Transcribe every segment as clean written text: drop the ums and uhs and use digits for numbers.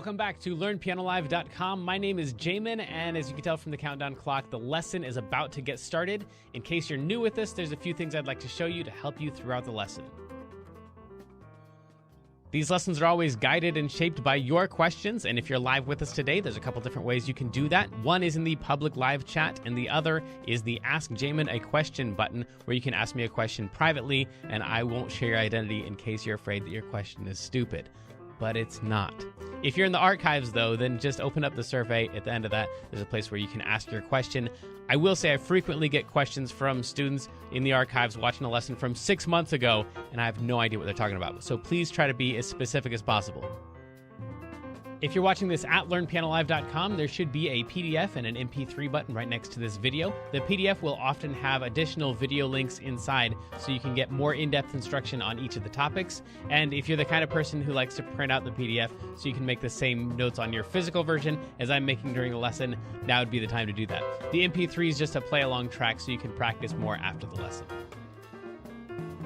Welcome back to LearnPianoLive.com. My name is Jamin, and as you can tell from the countdown clock, the lesson is about to get started. In case you're new with this, there's a few things I'd like to show you to help you throughout the lesson. These lessons are always guided and shaped by your questions, and if you're live with us today, there's a couple different ways you can do that. One is in the public live chat, and the other is the Ask Jamin a Question button, where you can ask me a question privately, and I won't share your identity in case you're afraid that your question is stupid. But it's not. If you're in the archives, though, then just open up the survey. At the end of that, there's a place where you can ask your question. I will say I frequently get questions from students in the archives watching a lesson from 6 months ago, and I have no idea what they're talking about. So please try to be as specific as possible. If you're watching this at LearnPianoLive.com, there should be a PDF and an MP3 button right next to this video. The PDF will often have additional video links inside, so you can get more in-depth instruction on each of the topics. And if you're the kind of person who likes to print out the PDF so you can make the same notes on your physical version as I'm making during the lesson, now would be the time to do that. The MP3 is just a play-along track so you can practice more after the lesson.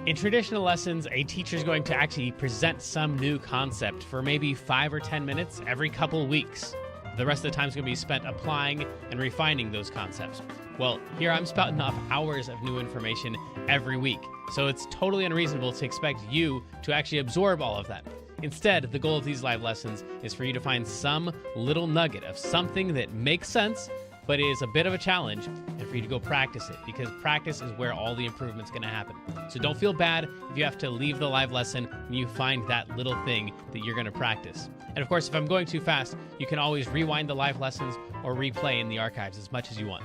In traditional lessons, a teacher is going to actually present some new concept for maybe 5 or 10 minutes every couple weeks. The rest of the time is going to be spent applying and refining those concepts. Well, here I'm spouting off hours of new information every week, so it's totally unreasonable to expect you to actually absorb all of that. Instead, the goal of these live lessons is for you to find some little nugget of something that makes sense but is a bit of a challenge, and for you to go practice it, because practice is where all the improvement's going to happen. So don't feel bad if you have to leave the live lesson when you find that little thing that you're going to practice. And of course, if I'm going too fast, you can always rewind the live lessons or replay in the archives as much as you want.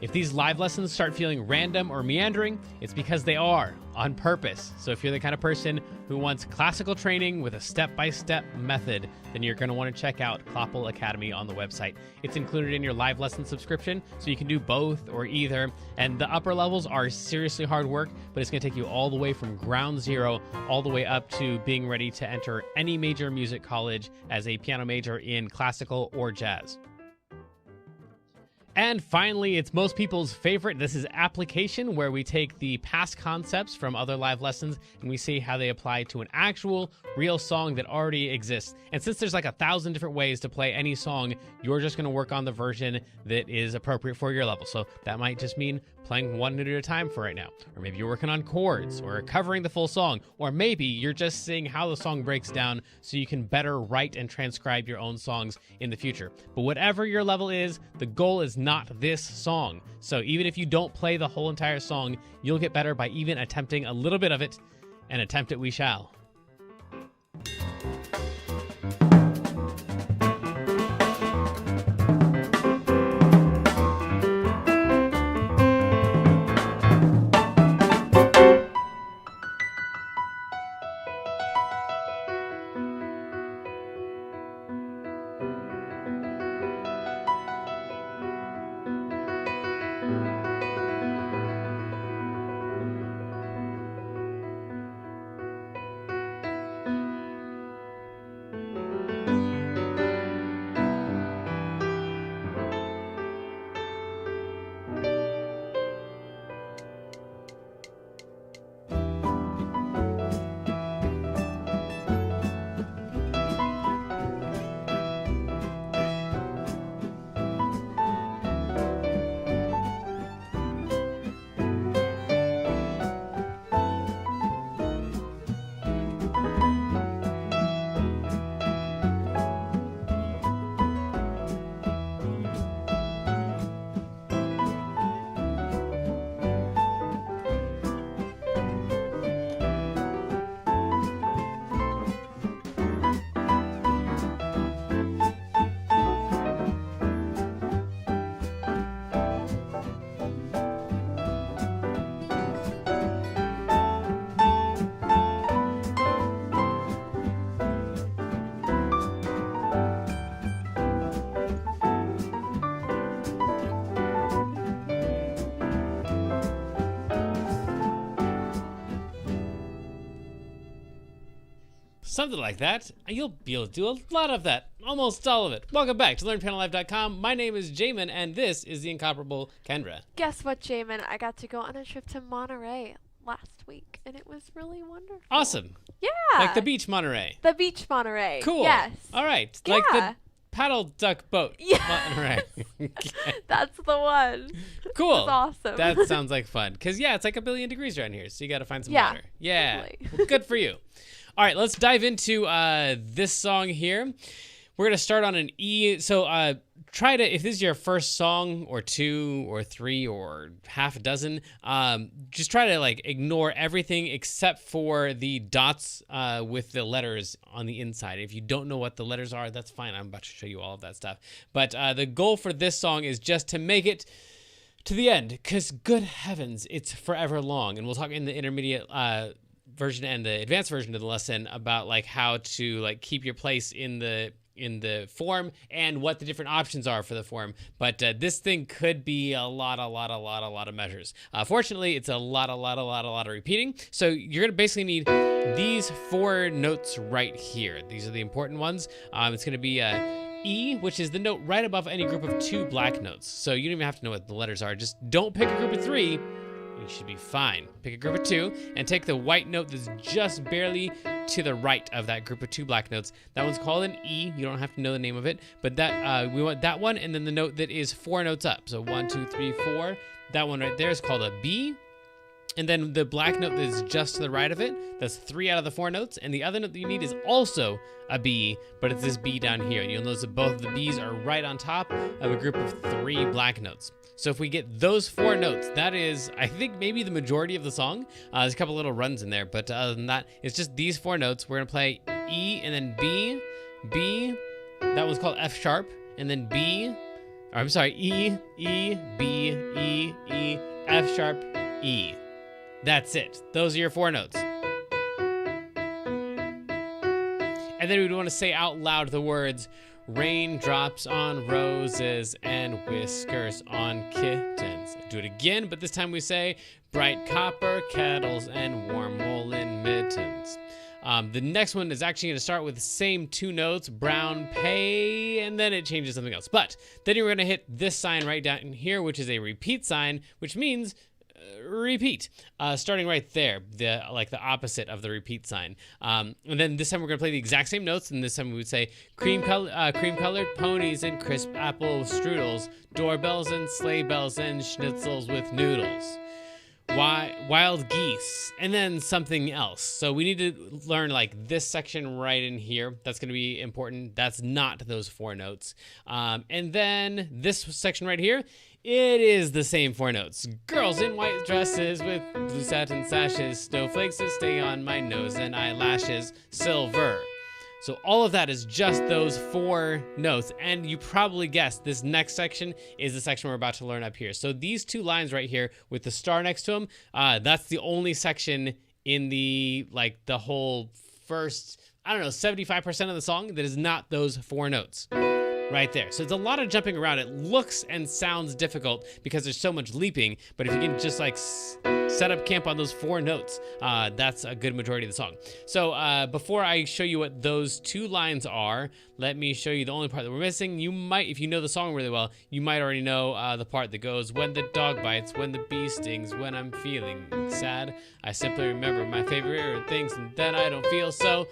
If these live lessons start feeling random or meandering, it's because they are, on purpose. So if you're the kind of person who wants classical training with a step-by-step method, then you're going to want to check out Kloppel Academy on the website. It's included in your live lesson subscription, so you can do both or either. And the upper levels are seriously hard work, but it's going to take you all the way from ground zero all the way up to being ready to enter any major music college as a piano major in classical or jazz. And finally, it's most people's favorite. This is application, where we take the past concepts from other live lessons and we see how they apply to an actual, real song that already exists. And since there's like 1,000 different ways to play any song, you're just going to work on the version that is appropriate for your level. So that might just mean playing one note at a time for right now. Or maybe you're working on chords or covering the full song. Or maybe you're just seeing how the song breaks down so you can better write and transcribe your own songs in the future. But whatever your level is, the goal is not this song. So even if you don't play the whole entire song, you'll get better by even attempting a little bit of it, and attempt it we shall. Something like that. You'll be able to do a lot of that. Almost all of it. Welcome back to LearnPianoLive.com. My name is Jamin, and this is the incomparable Kendra. Guess what, Jamin? I got to go on a trip to Monterey last week, and it was really wonderful. Awesome. Yeah. Like the beach Monterey. The beach Monterey. Cool. Yes. All right. Yeah. Like the paddle duck boat. Yeah. Monterey. Okay. That's the one. Cool. That's awesome. That sounds like fun. Because, yeah, it's like 1 billion degrees around here, so you got to find some Yeah, water. Yeah. totally. Well, good for you. All right, let's dive into this song here. We're going to start on an E. So try to, if this is your first song or 2 or 3 or half a dozen, just try to like ignore everything except for the dots with the letters on the inside. If you don't know what the letters are, that's fine. I'm about to show you all of that stuff. But the goal for this song is just to make it to the end, because good heavens, it's forever long. And we'll talk in the intermediate version and the advanced version of the lesson about like how to like keep your place in the form and what the different options are for the form. But this thing could be a lot of measures. Fortunately, it's a lot of repeating. So you're gonna basically need these 4 notes right here. These are the important ones. It's gonna be E, which is the note right above any group of 2 black notes. So you don't even have to know what the letters are. Just don't pick a group of 3. You should be fine. Pick a group of 2 and take the white note that's just barely to the right of that group of 2 black notes. That one's called an E. You don't have to know the name of it, but that we want that one, and then the note that is 4 notes up. So 1, 2, 3, 4. That one right there is called a B. And then the black note that is just to the right of it, that's 3 out of the 4 notes. And the other note that you need is also a B, but it's this B down here. You'll notice that both of the B's are right on top of a group of 3 black notes. So if we get those 4 notes, that is, I think, maybe the majority of the song. There's a couple little runs in there, but other than that, it's just these 4 notes. We're going to play E and then B, B. That one's called F sharp, and then B. Or I'm sorry, E, E, B, E, E, F sharp, E. That's it. Those are your 4 notes. And then we'd want to say out loud the words, raindrops on roses and whiskers on kittens. Do it again, but this time we say, bright copper kettles and warm woolen mittens. The next one is actually going to start with the same 2 notes, brown pay, and then it changes something else. But then you're going to hit this sign right down here, which is a repeat sign, which means repeat, starting right there, the opposite of the repeat sign. And then this time we're going to play the exact same notes, and this time we would say cream-colored ponies and crisp apple strudels, doorbells and sleigh bells and schnitzels with noodles, wild geese, and then something else. So we need to learn like this section right in here. That's going to be important. That's not those 4 notes. And then this section right here, it is the same 4 notes. Girls in white dresses with blue satin sashes, snowflakes that stay on my nose and eyelashes, silver. So all of that is just those 4 notes, and you probably guessed this next section is the section we're about to learn up here. So these 2 lines right here with the star next to them, that's the only section in the whole first, 75% of the song that is not those 4 notes. Right there. So it's a lot of jumping around. It looks and sounds difficult because there's so much leaping, but if you can just like set up camp on those 4 notes, that's a good majority of the song. So before I show you what those 2 lines are, let me show you the only part that we're missing. You might, if you know the song really well, you might already know the part that goes, when the dog bites, when the bee stings, when I'm feeling sad, I simply remember my favorite things, and then I don't feel so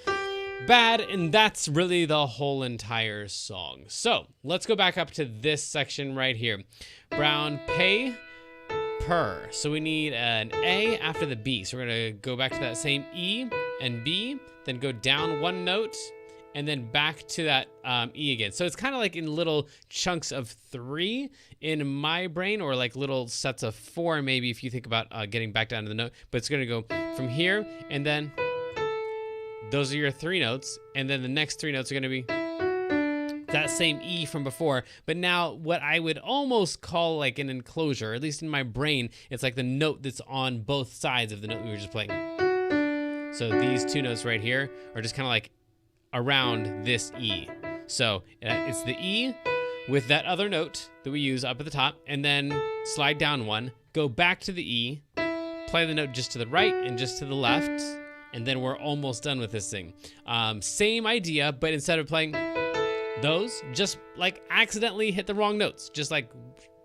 bad. And that's really the whole entire song. So let's go back up to this section right here. Brown pay per. So we need an A after the B. So we're going to go back to that same E and B, then go down 1 note, and then back to that E again. So it's kind of like in little chunks of 3 in my brain, or like little sets of 4 maybe if you think about getting back down to the note. But it's going to go from here, and then those are your 3 notes, and then the next 3 notes are going to be that same E from before, but now what I would almost call like an enclosure, at least in my brain, it's like the note that's on both sides of the note we were just playing. So these 2 notes right here are just kind of like around this E. So it's the E with that other note that we use up at the top, and then slide down 1, go back to the E, play the note just to the right and just to the left, and then we're almost done with this thing. Same idea, but instead of playing those, just like accidentally hit the wrong notes. Just like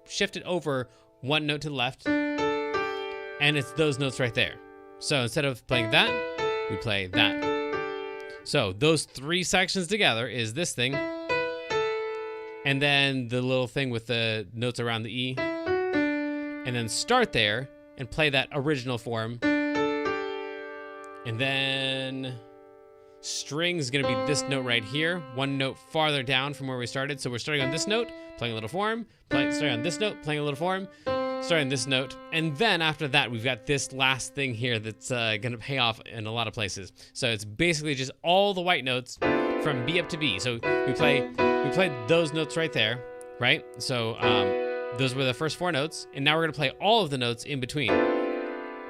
shift it over 1 note to the left, and it's those notes right there. So instead of playing that, we play that. So those 3 sections together is this thing, and then the little thing with the notes around the E, and then start there and play that original form. And then string is going to be this note right here, 1 note farther down from where we started. So we're starting on this note, playing a little form, starting on this note, playing a little form, starting this note. And then after that, we've got this last thing here that's going to pay off in a lot of places. So it's basically just all the white notes from B up to B. So we played those notes right there, right? So those were the first 4 notes. And now we're going to play all of the notes in between,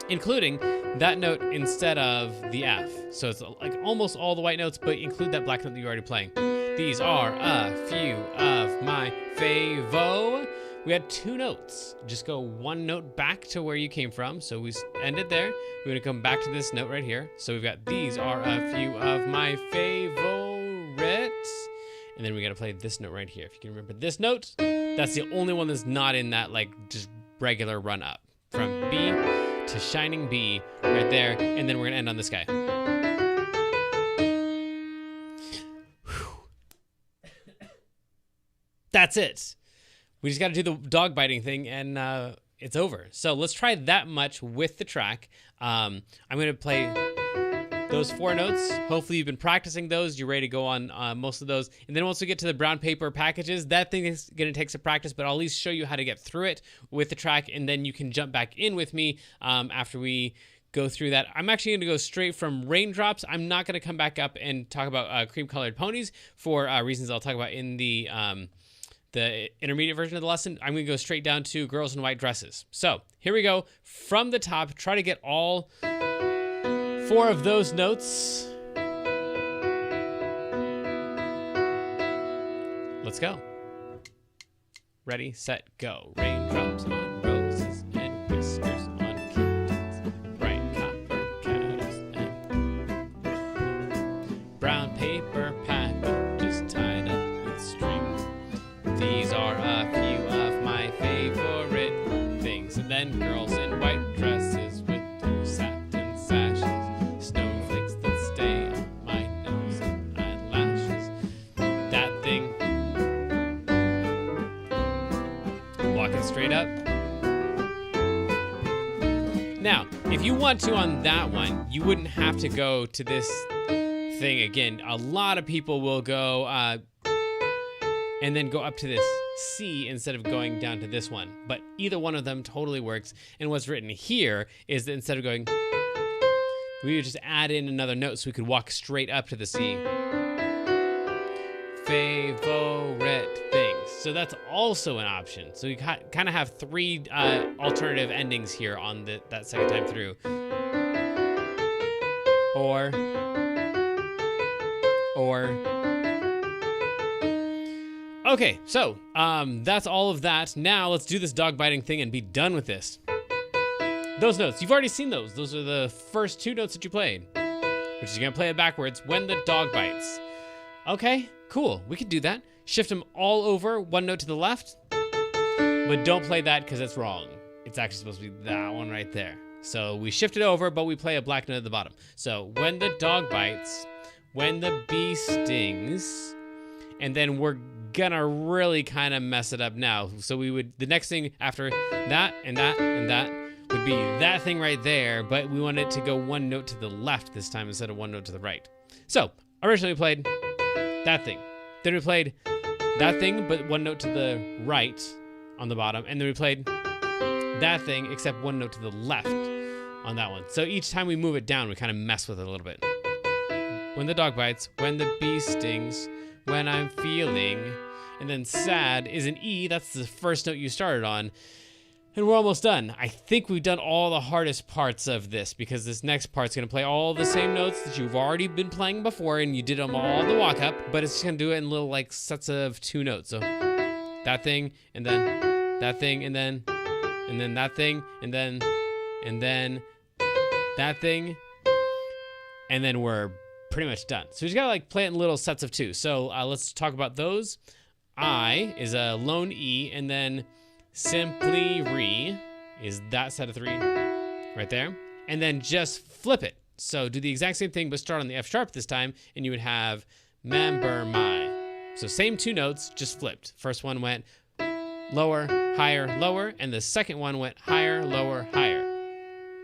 including that note instead of the F. So it's like almost all the white notes, but include that black note that you're already playing. These are a few of my favo. We had 2 notes. Just go 1 note back to where you came from. So we ended there. We're gonna come back to this note right here. So we've got these are a few of my favorites. And then we gotta play this note right here. If you can remember this note, that's the only one that's not in that like just regular run up. From B to shining B right there, and then we're gonna end on this guy. That's it. We just gotta do the dog biting thing, and it's over. So let's try that much with the track. I'm gonna play those 4 notes. Hopefully you've been practicing those. You're ready to go on most of those. And then once we get to the brown paper packages, that thing is going to take some practice, but I'll at least show you how to get through it with the track, and then you can jump back in with me after we go through that. I'm actually going to go straight from Raindrops. I'm not going to come back up and talk about Cream-Colored Ponies for reasons I'll talk about in the intermediate version of the lesson. I'm going to go straight down to Girls in White Dresses. So here we go. From the top, try to get all 4 of those notes. Let's go. Ready, set, go. Raindrops on roses and whiskers on kittens, bright copper kettles and brown paper packages tied up with string. These are a few of my favorite things. And then girls in white dresses with blue satin sashes, snowflakes that stay on my nose and eyelashes. That thing. Walking straight up. Now, if you want to on that one, you wouldn't have to go to this thing again. A lot of people will go and then go up to this C instead of going down to this one. But either one of them totally works. And what's written here is that instead of going, we would just add in another note so we could walk straight up to the C. Favorite things. So that's also an option. So we kind of have 3 alternative endings here on that second time through. Or. Okay, so that's all of that. Now let's do this dog biting thing and be done with this. Those notes, you've already seen those. Those are the first 2 notes that you played, which is gonna play it backwards when the dog bites. Okay, cool, we could do that. Shift them all over, 1 note to the left, but don't play that because it's wrong. It's actually supposed to be that one right there. So we shift it over, but we play a black note at the bottom. So when the dog bites, when the bee stings, and then we're gonna really kind of mess it up now. So the next thing after that and that and that would be that thing right there, but we want it to go 1 note to the left this time instead of 1 note to the right. So originally we played that thing. Then we played that thing, but 1 note to the right on the bottom. And then we played that thing, except 1 note to the left on that one. So each time we move it down, we kind of mess with it a little bit. When the dog bites, when the bee stings, when I'm feeling, and then sad is an E. That's the first note you started on. And we're almost done. I think we've done all the hardest parts of this because this next part's gonna play all the same notes that you've already been playing before and you did them all in the walk up, but it's just gonna do it in little like sets of 2 notes. So that thing, and then that thing, and then that thing, and then that thing, and then we're pretty much done. So we just gotta like play it in little sets of 2. So let's talk about those. I is a lone E, and then simply re is that set of 3 right there. and then just flip it. So do the exact same thing, but start on the F sharp this time, and you would have member my. So same 2 notes, just flipped. First one went lower, higher, lower, and the second one went higher, lower, higher.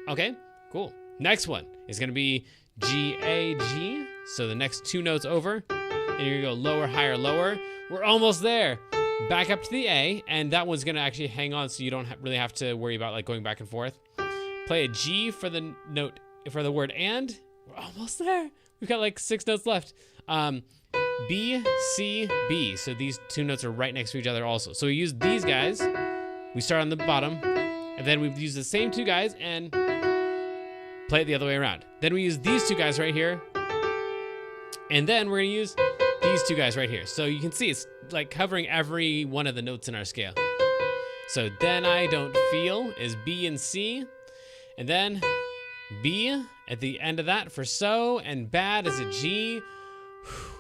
Okay, cool. Next one is gonna be G, A, G. So the next 2 notes over, and you're gonna go lower, higher, lower. We're almost there. Back up to the A, and that one's gonna actually hang on, so you don't really have to worry about like going back and forth. Play a G for the note, for the word and. We're almost there. We've got like 6 notes left. B, C, B. So these 2 notes are right next to each other also. So we use these guys. We start on the bottom, and then we use the same 2 guys and play it the other way around. Then we use these 2 guys right here, and then we're gonna use these 2 guys right here. So you can see it's like covering every one of the notes in our scale. So then I don't feel is B and C, and then B at the end of that for so, and bad is a G.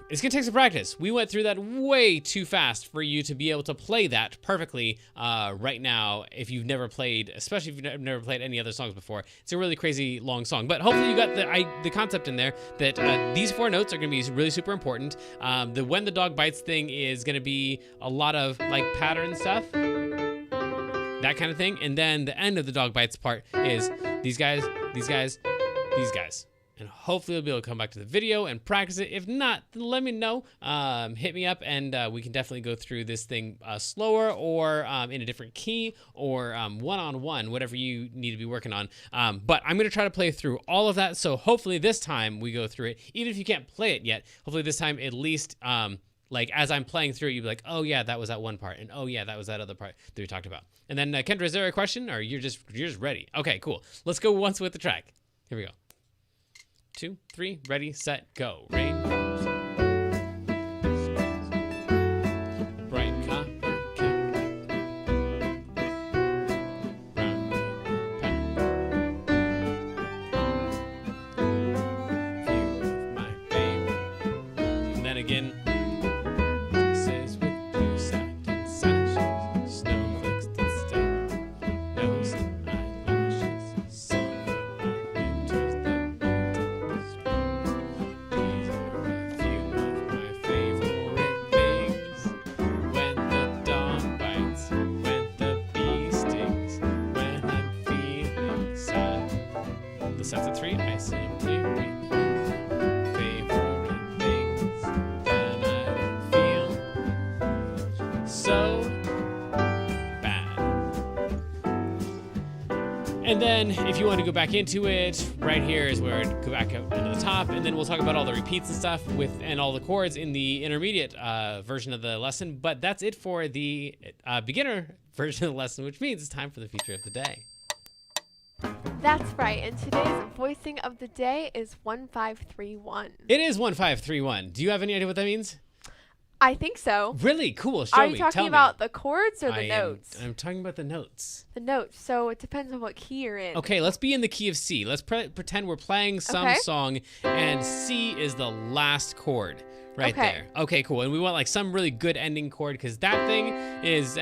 It's gonna take some practice. We went through that way too fast for you to be able to play that perfectly right now if you've never played, especially if you've never played any other songs before. It's a really crazy long song, but hopefully you got the concept in there that these 4 notes are gonna be really super important. The when the dog bites thing is gonna be a lot of like pattern stuff, that kind of thing, and then the end of the dog bites part is these guys, these guys, these guys. And hopefully you'll be able to come back to the video and practice it. If not, then let me know. Hit me up, and we can definitely go through this thing slower or in a different key or one-on-one, whatever you need to be working on. But I'm going to try to play through all of that. So hopefully this time we go through it. Even if you can't play it yet, hopefully this time at least like as I'm playing through it, you'll be like, oh yeah, that was that one part. And oh yeah, that was that other part that we talked about. And then Kendra, is there a question or you're just ready? Okay, cool. Let's go once with the track. Here we go. 2, 3, ready, set, go. Rain. Bright copper cap. Brown view of my baby. And then again. Says with blue satin sashes, snowflakes that stay. Nose and eyelashes, summer winters that these are a few of my favorite things. When the dog bites, when the bee stings, when I'm feeling sad. The sets at 3, I simply read. Favorite things, then I don't feel so bad. And then if you want to go back into it, right here is where I'd go back up into the top, and then we'll talk about all the repeats and stuff and all the chords in the intermediate version of the lesson. But that's it for the beginner version of the lesson, which means it's time for the feature of the day. That's right, and today's voicing of the day is 1531. It is 1531. Do you have any idea what that means? I think so. Really? Cool. Show Are me. you Tell talking me. about the chords or the notes? I'm talking about the notes. The notes. So it depends on what key you're in. Okay, let's be in the key of C. Let's pretend we're playing some Okay. song, and C is the last chord right Okay. there. Okay, cool. And we want like some really good ending chord because that thing is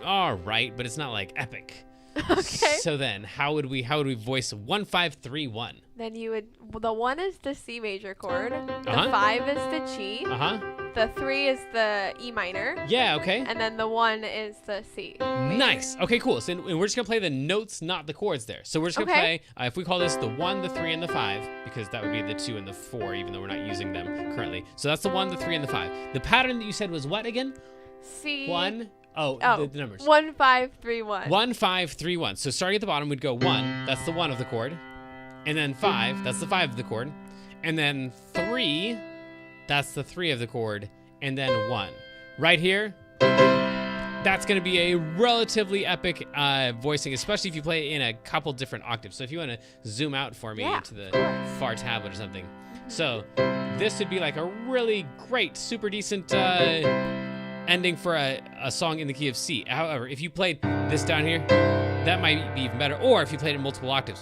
all right, but it's not like epic. Okay. So then, how would we voice 1531? Then you would. Well, the 1 is the C major chord. The Uh-huh. 5 is the G. Uh-huh. The 3 is the E minor. Yeah, okay. And then the 1 is the C. Nice. Okay, cool. So and we're just going to play the notes, not the chords there. So we're just going to Okay. play, if we call this the 1, the 3, and the 5, because that would be the 2 and the 4, even though we're not using them currently. So that's the 1, the 3, and the 5. The pattern that you said was what again? C. 1. Oh, the numbers. 1531. 1, 5, 3, 1. So starting at the bottom, we'd go 1. That's the 1 of the chord. And then 5. That's the 5 of the chord. And then 3. That's the 3 of the chord. And then 1. Right here. That's going to be a relatively epic voicing, especially if you play it in a couple different octaves. So if you want to zoom out for me Yeah, into the of course. far tablet or something. So this would be like a really great, super decent ending for a song in the key of C. However, if you played this down here, that might be even better. Or if you played it in multiple octaves.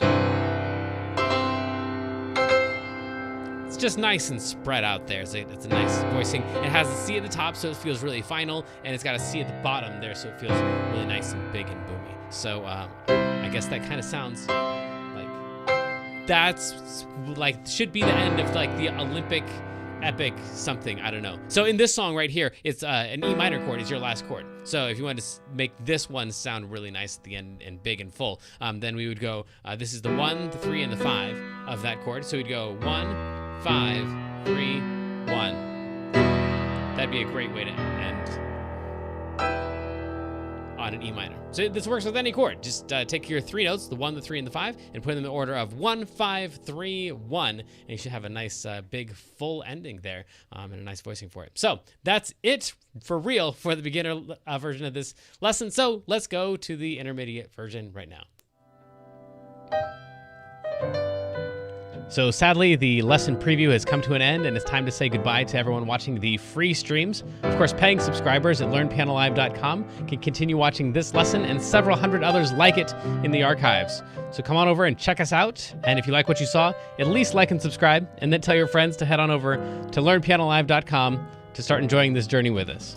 It's just nice and spread out there. It's a nice voicing. It has a C at the top, so it feels really final, and it's got a C at the bottom there, so it feels really nice and big and boomy. So I guess that kind of sounds like that's like should be the end of like the Olympic epic something, I don't know. So in this song right here, it's an E minor chord is your last chord. So if you want to make this one sound really nice at the end and big and full, then we would go, this is the 1, the 3, and the 5 of that chord. So we'd go 1, 5, 3, 1. That'd be a great way to end on an E minor. So this works with any chord. Just take your 3 notes, the 1, the 3, and the 5, and put them in the order of 1, 5, 3, 1, and you should have a nice big full ending there and a nice voicing for it. So that's it for real for the beginner version of this lesson. So let's go to the intermediate version right now. So sadly, the lesson preview has come to an end, and it's time to say goodbye to everyone watching the free streams. Of course, paying subscribers at learnpianolive.com can continue watching this lesson and several hundred others like it in the archives. So come on over and check us out, and if you like what you saw, at least like and subscribe, and then tell your friends to head on over to learnpianolive.com to start enjoying this journey with us.